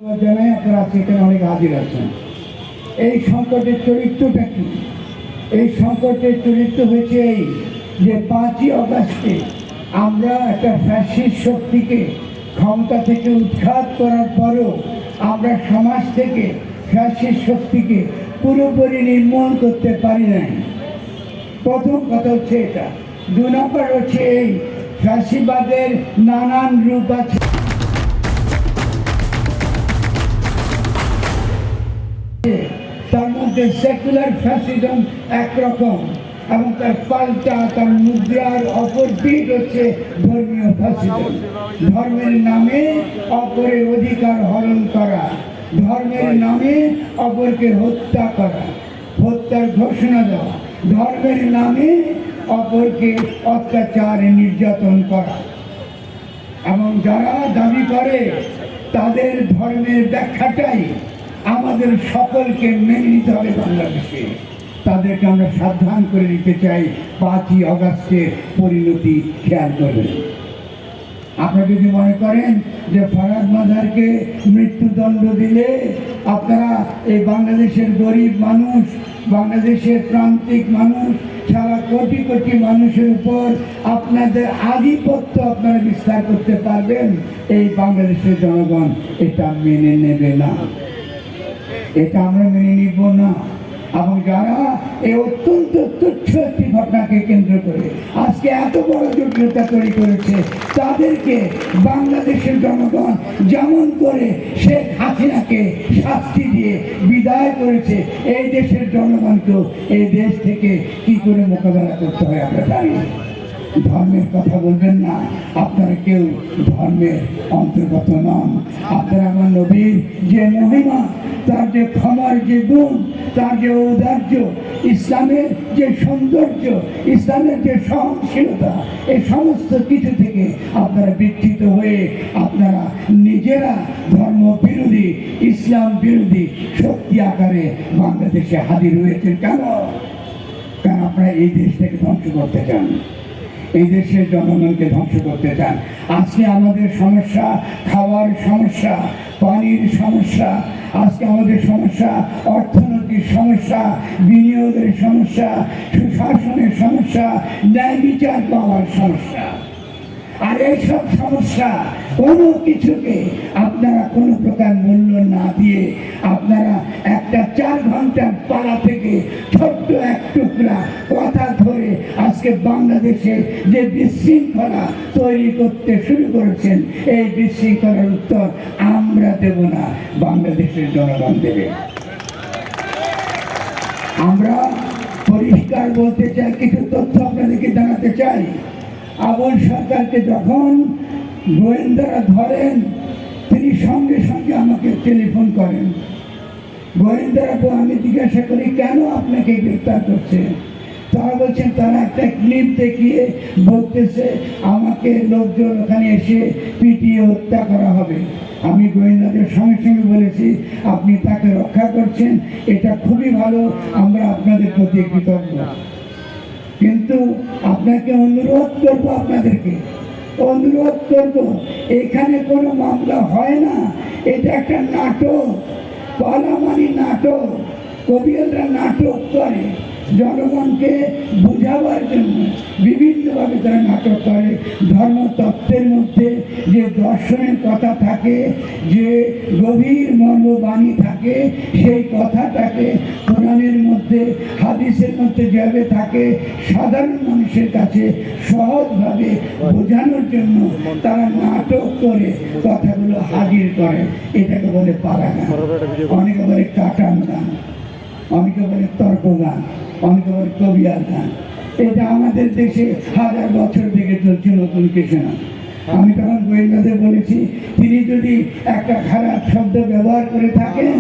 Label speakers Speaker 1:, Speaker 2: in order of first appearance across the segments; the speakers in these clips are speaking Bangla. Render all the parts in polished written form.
Speaker 1: জানাই আপনারা আজকে এখানে অনেক হাজির আছেন। এই সংকটের চরিত্রটা কি? এই সংকটের চরিত্র হয়েছে এই যে 5ই অগাস্টে আমরা একটা ফ্যাসিস্ট শক্তিকে ক্ষমতা থেকে উৎখাত করার পরও আমরা সমাজ থেকে ফ্যাসিস্ট শক্তিকে পুরোপুরি নির্মূল করতে পারি নাই। প্রথম কথা হচ্ছে এটা। 2 নম্বর হচ্ছে এই ফ্যাসিবাদের নানান রূপ আছে। তার মধ্যে সেকুলার ফ্যাসিজম একরকম এবং তার পাল্টা তার মুদ্রার অপর দিক হচ্ছে ধর্মীয় ফ্যাসিজম। ধর্মের নামে অপরের অধিকার হরণ করা, ধর্মের নামে অপরকে হত্যা করা, হত্যার ঘোষণা দেওয়া, ধর্মের নামে অপরকে অত্যাচার নির্যাতন করা। এবং যারা দাবি করে তাদের ধর্মের ব্যাখ্যাটাই আমাদের সকলকে মেনে নিতে হবে বাংলাদেশে, তাদেরকে আমরা সাবধান করে দিতে চাই। 5ই অগাস্টের পরিণতি খেয়াল করবেন। আপনারা যদি মনে করেন যে ফরহাদ মাজারকে মৃত্যুদণ্ড দিলে আপনারা এই বাংলাদেশের গরিব মানুষ, বাংলাদেশের প্রান্তিক মানুষ, সারা কোটি কোটি মানুষের উপর আপনাদের আধিপত্য আপনারা বিস্তার করতে পারবেন, এই বাংলাদেশের জনগণ এটা মেনে নেবে না, এটা আমরা মেনে নিব না। এবং যারা এই অত্যন্ত তুচ্ছ একটি ঘটনাকে কেন্দ্র করে আজকে এত বড় জটিলতা তৈরি করেছে, তাদেরকে বাংলাদেশের জনগণ যেমন করে শেখ হাসিনাকে শাস্তি দিয়ে বিদায় করেছে, এই দেশের জনগণকেও এই দেশ থেকে কি করে মোকাবেলা করতে হয় আমরা জানি। ধর্মের কথা বলবেন না, আপনারা কেউ ধর্মের অন্তর্গত নন। আপনারা আমার নবীর যে মহিমা, তার যে ক্ষমার যে গুণ, তার যে ঔদার্য, ইসলামের যে সৌন্দর্য, ইসলামের যে সহনশীলতা, এই সমস্ত কিছু থেকে আপনারা বিচ্যুত হয়ে আপনারা নিজেরা ধর্ম বিরোধী, ইসলাম বিরোধী শক্তি আকারে বাংলাদেশে হাজির হয়েছেন। কারণ আপনারা এই দেশটাকে ধ্বংস করতে চান, এই দেশের জনগণকে ধ্বংস করতে চান। আজকে আমাদের সমস্যা খাওয়ার সমস্যা, পানির সমস্যা, আজকে আমাদের সমস্যা অর্থনৈতিক সমস্যা, বিনিয়োগের সমস্যা, সুশাসনের সমস্যা, ন্যায় বিচার পাওয়ার সমস্যা। আর এইসব সমস্যা কোনো কিছুকে আপনারা কোনো প্রকার মূল্য না দিয়ে আপনারা একটা 4 ঘন্টার পালা থেকে ছোট্ট এক টুকরা কথা ধরে আজকে বাংলাদেশে যে বিশৃঙ্খলা তৈরি করতে শুরু করেছেন, এই বিশৃঙ্খলার উত্তর আমরা দেব না, বাংলাদেশের জনগণ দেবে। আমরা পরিষ্কার বলতে চাই, কিছু তথ্য আপনাদেরকে জানাতে চাই। আবুল সরকারকে যখন গোয়েন্দারা ধরেন, তিনি সঙ্গে সঙ্গে আমাকে টেলিফোন করেন। গোয়েন্দারা আমি জিজ্ঞাসা করি কেন আপনাকে গ্রেফতার করছে, তারা বলছেন তারা একটা ক্লিপ দেখিয়ে বলতেছে আমাকে লোকজন ওখানে এসে পিটিয়ে হত্যা করা হবে। আমি গোয়েন্দাদের সঙ্গে সঙ্গে বলেছি আপনি তাকে রক্ষা করছেন, এটা খুবই ভালো, আমরা আপনাদের প্রতি কৃতজ্ঞ। কিন্তু আপনাকে অনুরোধ করবো, আপনাদেরকে অনুরোধ করবো, এখানে কোনো মামলা হয় না, এটা একটা নাটক, পালামানি নাটক। কবিরা নাটক করে জনগণকে বোঝাবার জন্য, বিভিন্নভাবে তারা নাটক করে। ধর্মতত্ত্বের মধ্যে যে দর্শনের কথা থাকে, যে গভীর মর্মবাণী থাকে, সেই কথাটাকে কোরআনের মধ্যে, হাদিসের মধ্যে যেভাবে থাকে, সাধারণ মানুষের কাছে সহজভাবে বোঝানোর জন্য তারা নাটক করে কথাগুলো হাজির করে। এটাকে বলে পালা গান, অনেকে বলে কাটান গান, অনেকে বলে তর্ক গান, অনেকে বলে কবিয়ার গান। এটা আমাদের দেশে 1000 বছর থেকে চলছে, নতুন কিছু না। আমি তখন গোয়েন্দাদের বলেছি তিনি যদি একটা খারাপ শব্দ ব্যবহার করে থাকেন,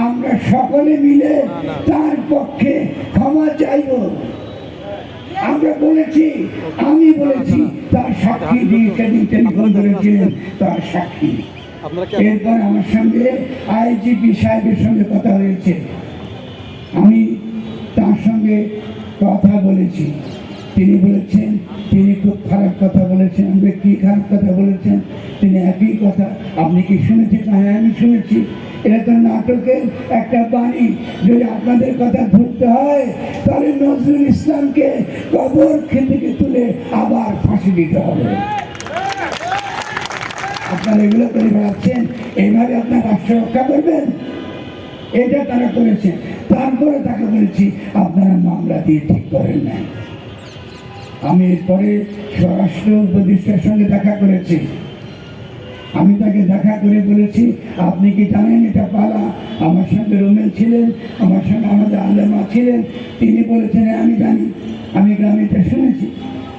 Speaker 1: আমরা সকলে মিলে তার পক্ষে ক্ষমা চাইব। আমরা বলেছি, আমি বলেছি, তার সাক্ষী দিয়ে সেদিন টেলিফোন করেছিলেন, তার সাক্ষী। এরপর আমার সঙ্গে আইজিপি সাহেবের সঙ্গে কথা হয়েছে, আমি তার সঙ্গে কথা বলেছি। তিনি বলেছেন, তিনি খুব খারাপ কথা বলেছেন। আমরা কি খারাপ কথা বলেছেন? তিনি একই কথা। আপনি কি শুনেছেন? হ্যাঁ, আমি শুনেছি। এটা তো নাটকের একটা বাণী। যদি আপনাদের কথা ধরতে হয় তাহলে নজরুল ইসলামকে কবর থেকে তুলে আবার ফাঁসি দিতে হবে। আপনারা এগুলো করে বেড়াচ্ছেন, এইভাবে আপনার রাষ্ট্র রক্ষা করবেন? এটা তারা করেছেন। তারপরে তাকে বলেছি আপনারা মামলা দিয়ে ঠিক করেন নাই। আমি এরপরে স্বরাষ্ট্র উপদেষ্টার সঙ্গে দেখা করেছি। আমি তাকে দেখা করে বলেছি, আপনি কি জানেন এটা পালা? আমার সঙ্গে রুমেল ছিলেন, আমার সঙ্গে আমাদের আলেমা ছিলেন। তিনি বলেছেন আমি জানি, আমি গ্রামে এটা শুনেছি,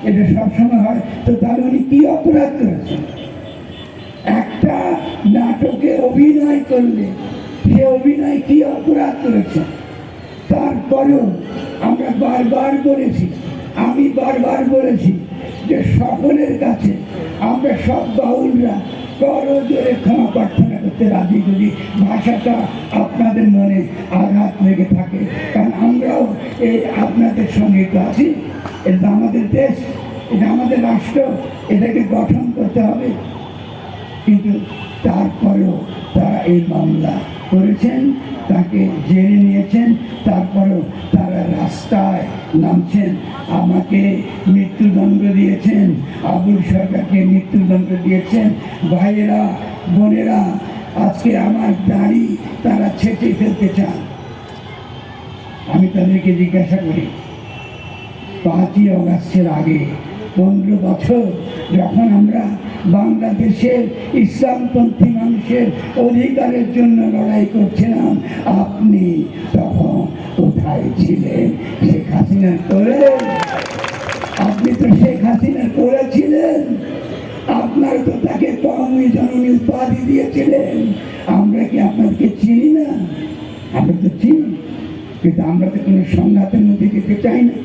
Speaker 1: এটা সবসময় হয়। তো তাহলে উনি কি অপরাধ করেছেন? একটা নাটকে অভিনয় করলে সে অভিনয় কি অপরাধ করেছে? তারপরেও আমরা বারবার বলেছি, আমি বারবার বলেছি যে সকলের কাছে আমরা সব বাউলরা করজোরে ক্ষমা প্রার্থনা করতে রাজি যদি ভাষাটা আপনাদের মনে আঘাত লেগে থাকে। কারণ আমরাও এই আপনাদের সঙ্গে তো আছি। এটা আমাদের দেশ, এটা আমাদের রাষ্ট্র, এটাকে গঠন করতে হবে। কিন্তু তারপরেও তারা এই মামলা করেছেন, তাকে জেনে নিয়েছেন, তারপরেও তারা রাস্তায় নামছেন। আমাকে মৃত্যুদণ্ড দিয়েছেন, আবুল সরকারকে মৃত্যুদণ্ড দিয়েছেন। ভাইয়েরা, বোনেরা, আজকে আমার দাড়ি তারা ছেঁটে ফেলতে চান। আমি তাদেরকে জিজ্ঞাসা করি, 5ই অগাস্টের আগে 15 বছর যখন আমরা বাংলাদেশের ইসলামপন্থী মানুষের অধিকারের জন্য লড়াই করছিলাম, আপনি তখন কোথায় ছিলেন? শেখ হাসিনার করে? আপনি তো শেখ হাসিনার করেছিলেন। আপনার তো তাকে কওমি জননী উপাধি দিয়েছিলেন। আমরা কি আপনাকে চিনি না? আমরা তো চিনি, কিন্তু আমরা তো কোনো সংঘাতের মধ্যে যেতে চাই না।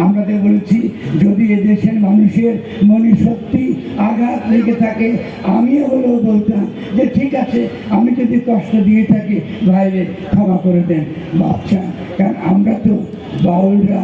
Speaker 1: আমরা তো বলেছি যদি এদেশের মানুষের মনে সত্যি আঘাত লেগে থাকে, আমিও হলেও বলতাম যে ঠিক আছে, আমি যদি কষ্ট দিয়ে থাকি ভাইরে ক্ষমা করে দেন বাচ্চা। কারণ আমরা তো বাউলরা